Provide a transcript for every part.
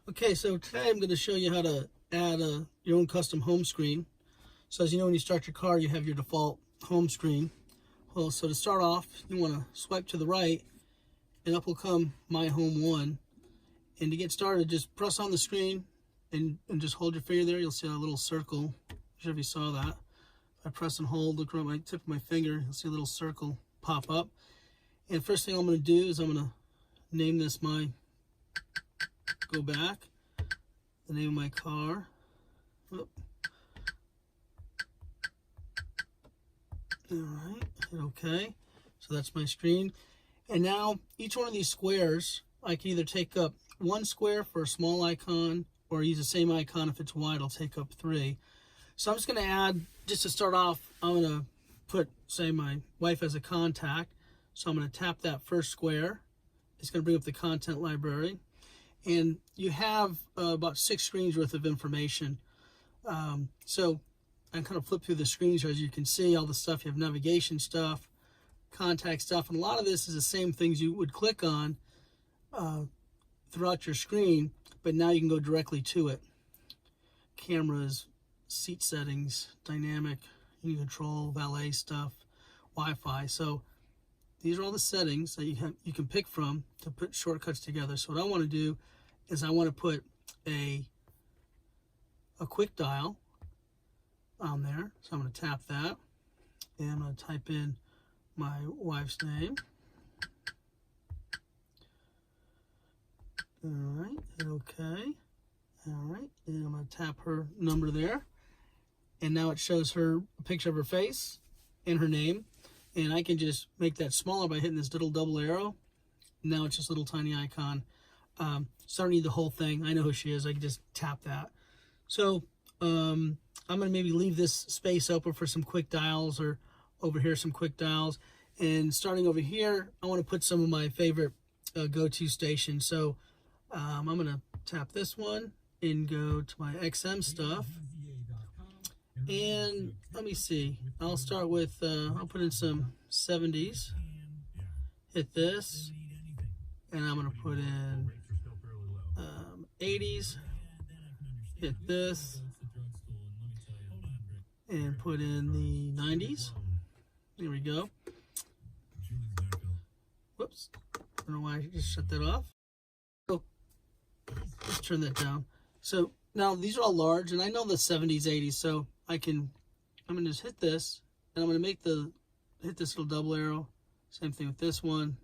Okay, so today I'm going to show you how to add your own custom home screen. So as you know, when you start your car, you have your default home screen. Well, so to start off, you want to swipe to the right, and up will come My Home 1. And to get started, just press on the screen and just hold your finger there. You'll see a little circle. I'm sure if you saw that. If I press and hold, look around my tip of my finger, you'll see a little circle pop up. And first thing I'm going to do is I'm going to name this go back, the name of my car. Oh. Alright, hit OK. So that's my screen. And now each one of these squares, I can either take up one square for a small icon or use the same icon. If it's wide, I'll take up 3. So I'm just going to add, just to start off, I'm going to put, say, my wife as a contact. So I'm going to tap that first square. It's going to bring up the content library. And you have about 6 screens worth of information. So I kind of flip through the screens here. As you can see, all the stuff. You have navigation stuff, contact stuff, and a lot of this is the same things you would click on throughout your screen, but now you can go directly to it. Cameras, seat settings, dynamic, InControl, valet stuff, Wi-Fi. So these are all the settings that you can pick from to put shortcuts together. So what I want to do is I want to put a quick dial on there. So I'm going to tap that, and I'm going to type in my wife's name. All right, hit OK. All right, and I'm going to tap her number there. And now it shows her a picture of her face and her name. And I can just make that smaller by hitting this little double arrow. Now it's just a little tiny icon. So I don't need the whole thing. I know who she is. I can just tap that. So I'm going to maybe leave this space open for some quick dials, or over here some quick dials. And starting over here, I want to put some of my favorite go-to stations. So I'm going to tap this one and go to my XM stuff. And let me see, I'll start with, I'll put in some 70s, hit this, and I'm going to put in 80s, hit this, and put in the 90s. There we go. Whoops, I don't know why I just shut that off. So let's turn that down. So now these are all large, and I know the 70s, 80s, so I'm going to just hit this, and I'm going to hit this little double arrow. Same thing with this one.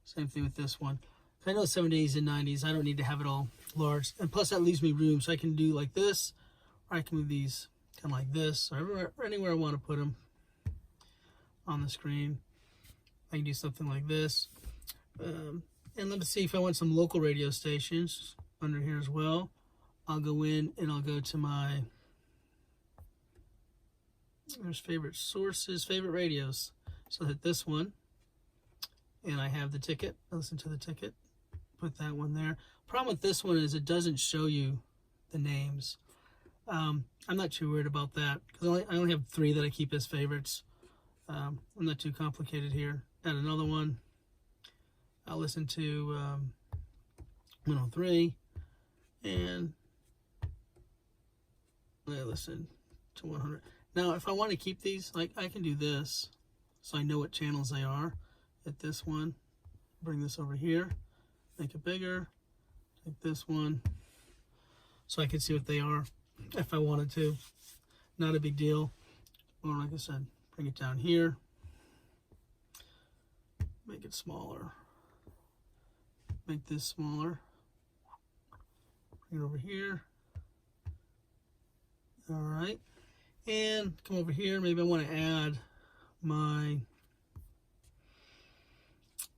Same thing with this one. I know 70s and 90s, I don't need to have it all large. And plus that leaves me room, so I can do like this, or I can move these kind of like this, or anywhere I want to put them on the screen. I can do something like this. And let me see if I want some local radio stations under here as well. I'll go in and I'll go to my, there's favorite sources, favorite radios. So hit this one, and I have the ticket. I listen to the ticket. Put that one there. Problem with this one is it doesn't show you the names. I'm not too worried about that because I only have 3 that I keep as favorites. I'm not too complicated here. Add another one. I'll listen to 103, and I listen to 100. Now, if I want to keep these, like, I can do this, so I know what channels they are. Hit this one, bring this over here, make it bigger, take this one, so I can see what they are if I wanted to. Not a big deal. Or like I said, bring it down here, make it smaller, make this smaller, bring it over here. All right. And come over here, maybe I want to add my,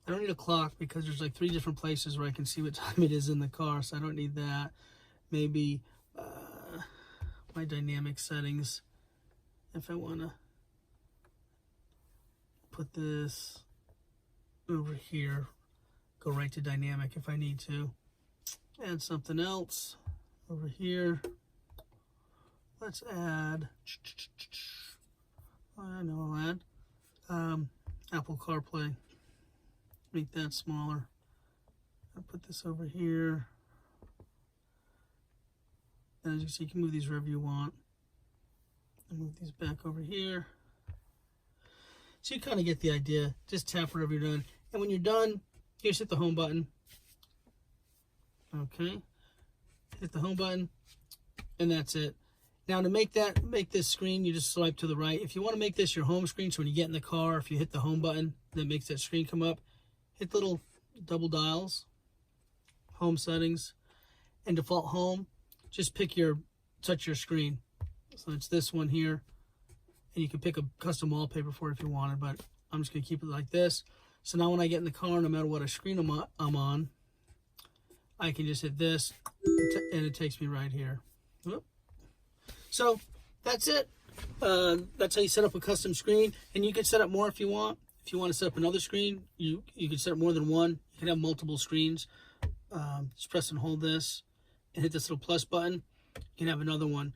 I don't need a clock because there's like 3 different places where I can see what time it is in the car, so I don't need that. Maybe my dynamic settings, if I want to put this over here, go right to dynamic if I need to. Add something else over here. Let's add, I know I'll add Apple CarPlay. Make that smaller. I'll put this over here. And as you can see, you can move these wherever you want. And move these back over here. So you kind of get the idea. Just tap wherever you're done. And when you're done, you just hit the home button. Okay. Hit the home button. And that's it. Now to make this screen, you just swipe to the right. If you want to make this your home screen, so when you get in the car, if you hit the home button, that makes that screen come up. Hit the little double dials, home settings, and default home. Just touch your screen. So it's this one here. And you can pick a custom wallpaper for it if you wanted, but I'm just going to keep it like this. So now when I get in the car, no matter what a screen I'm on, I can just hit this, and it takes me right here. Whoop. So that's it. That's how you set up a custom screen, and you can set up more if you want. If you want to set up another screen, you can set up more than one. You can have multiple screens. Just press and hold this, and hit this little plus button. You can have another one.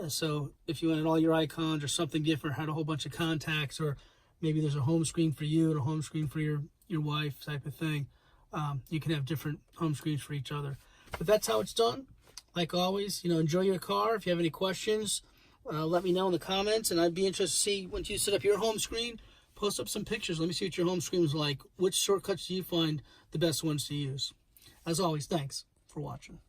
So if you wanted all your icons or something different, had a whole bunch of contacts, or maybe there's a home screen for you and a home screen for your wife type of thing, you can have different home screens for each other. But that's how it's done. Like always, enjoy your car. If you have any questions, let me know in the comments, and I'd be interested to see once you set up your home screen, post up some pictures. Let me see what your home screen was like. Which shortcuts do you find the best ones to use? As always, thanks for watching.